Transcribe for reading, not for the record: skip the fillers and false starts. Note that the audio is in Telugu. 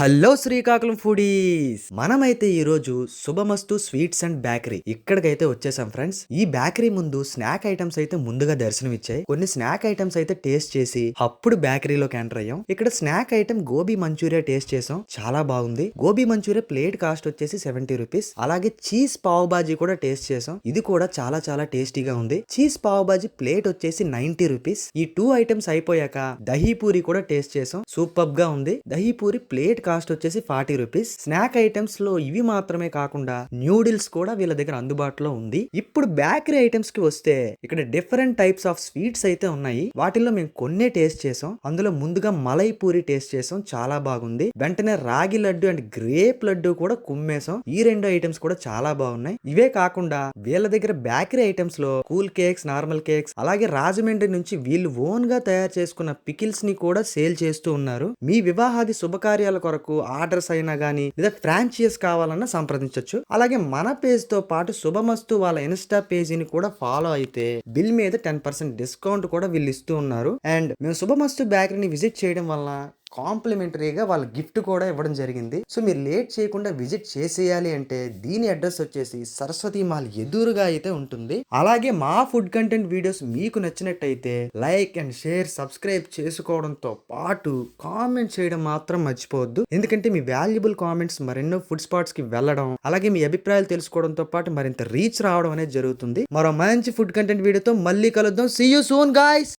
హలో శ్రీకాకుళం ఫుడీస్, మనమైతే ఈ రోజు శుభమస్తు స్వీట్స్ అండ్ బేకరీ ఇక్కడికైతే వచ్చేసాం ఫ్రెండ్స్. ఈ బేకరీ ముందు స్నాక్ ఐటమ్స్ అయితే ముందుగా దర్శనం ఇచ్చాయి. కొన్ని స్నాక్ ఐటమ్స్ అయితే టేస్ట్ చేసి అప్పుడు బేకరీలోకి ఎంటర్ అయ్యాం. ఇక్కడ snack item gobi manchuria taste చేసాం, చాలా బాగుంది. గోబీ మంచూరియా ప్లేట్ కాస్ట్ వచ్చేసి 70 రూపీస్. అలాగే చీజ్ పావ్ బాజీ కూడా టేస్ట్ చేసాం, ఇది కూడా చాలా చాలా టేస్టీగా ఉంది. చీజ్ పావ్ బాజీ ప్లేట్ వచ్చేసి 90 రూపీస్. ఈ 2 ఐటమ్స్ అయిపోయాక దహీ పూరి కూడా టేస్ట్ చేసాం, సూపర్ గా ఉంది. దహీ పూరి ప్లేట్ కాస్ట్ వచ్చేసి 40 రూపీస్. స్నాక్ ఐటమ్స్ లో ఇవి మాత్రమే కాకుండా న్యూడిల్స్ కూడా వీళ్ళ దగ్గర అందుబాటులో ఉంది. ఇప్పుడు బేకరీ ఐటమ్స్ కి వస్తే ఇక్కడ డిఫరెంట్ టైప్స్ ఆఫ్ స్వీట్స్ అయితే ఉన్నాయి. వాటిల్లో మేము కొన్నే టేస్ట్ చేసాం. అందులో ముందుగా మలై పూరి టేస్ట్ చేసాం, చాలా బాగుంది. వెంటనే రాగి లడ్డు అండ్ గ్రేప్ లడ్డు కూడా కుమ్మేసాం. ఈ 2 ఐటమ్స్ కూడా చాలా బాగున్నాయి. ఇవే కాకుండా వీళ్ళ దగ్గర బేకరీ ఐటమ్స్ లో కూల్ కేక్స్, నార్మల్ కేక్స్, అలాగే రాజమండ్రి నుంచి వీళ్ళు ఓన్ గా తయారు చేసుకున్న పికిల్స్ ని కూడా సేల్ చేస్తూ ఉన్నారు. మీ వివాహాది శుభకార్యాల కొరకు ఆర్డర్స్ అయినా గానీ లేదా ఫ్రాంచైజ్ కావాలన్నా సంప్రదించవచ్చు. అలాగే మన పేజ్ తో పాటు శుభమస్తు వాళ్ళ ఇన్స్టా పేజీని కూడా ఫాలో అయితే బిల్ మీద 10% డిస్కౌంట్ కూడా వీళ్ళు ఇస్తూ ఉన్నారు. అండ్ మేము శుభమస్తు బేకరీని విజిట్ చేయడం వల్ల కాంప్లిమెంటరీగా వాళ్ళ గిఫ్ట్ కూడా ఇవ్వడం జరిగింది. సో మీరు లేట్ చేయకుండా విజిట్ చేసేయాలి అంటే దీని అడ్రస్ వచ్చేసి సరస్వతి మాల్ ఎదురుగా అయితే ఉంటుంది. అలాగే మా ఫుడ్ కంటెంట్ వీడియోస్ మీకు నచ్చినట్టయితే లైక్ అండ్ షేర్, సబ్స్క్రైబ్ చేసుకోవడంతో పాటు కామెంట్ చేయడం మాత్రం మర్చిపోవద్దు. ఎందుకంటే మీ వాల్యుబుల్ కామెంట్స్ మరెన్నో ఫుడ్ స్పాట్స్ కి వెళ్ళడం, అలాగే మీ అభిప్రాయాలు తెలుసుకోవడంతో పాటు మరింత రీచ్ రావడం అనేది జరుగుతుంది. మరో మంచి ఫుడ్ కంటెంట్ వీడియోతో మళ్ళీ కలుద్దాం. See you soon guys.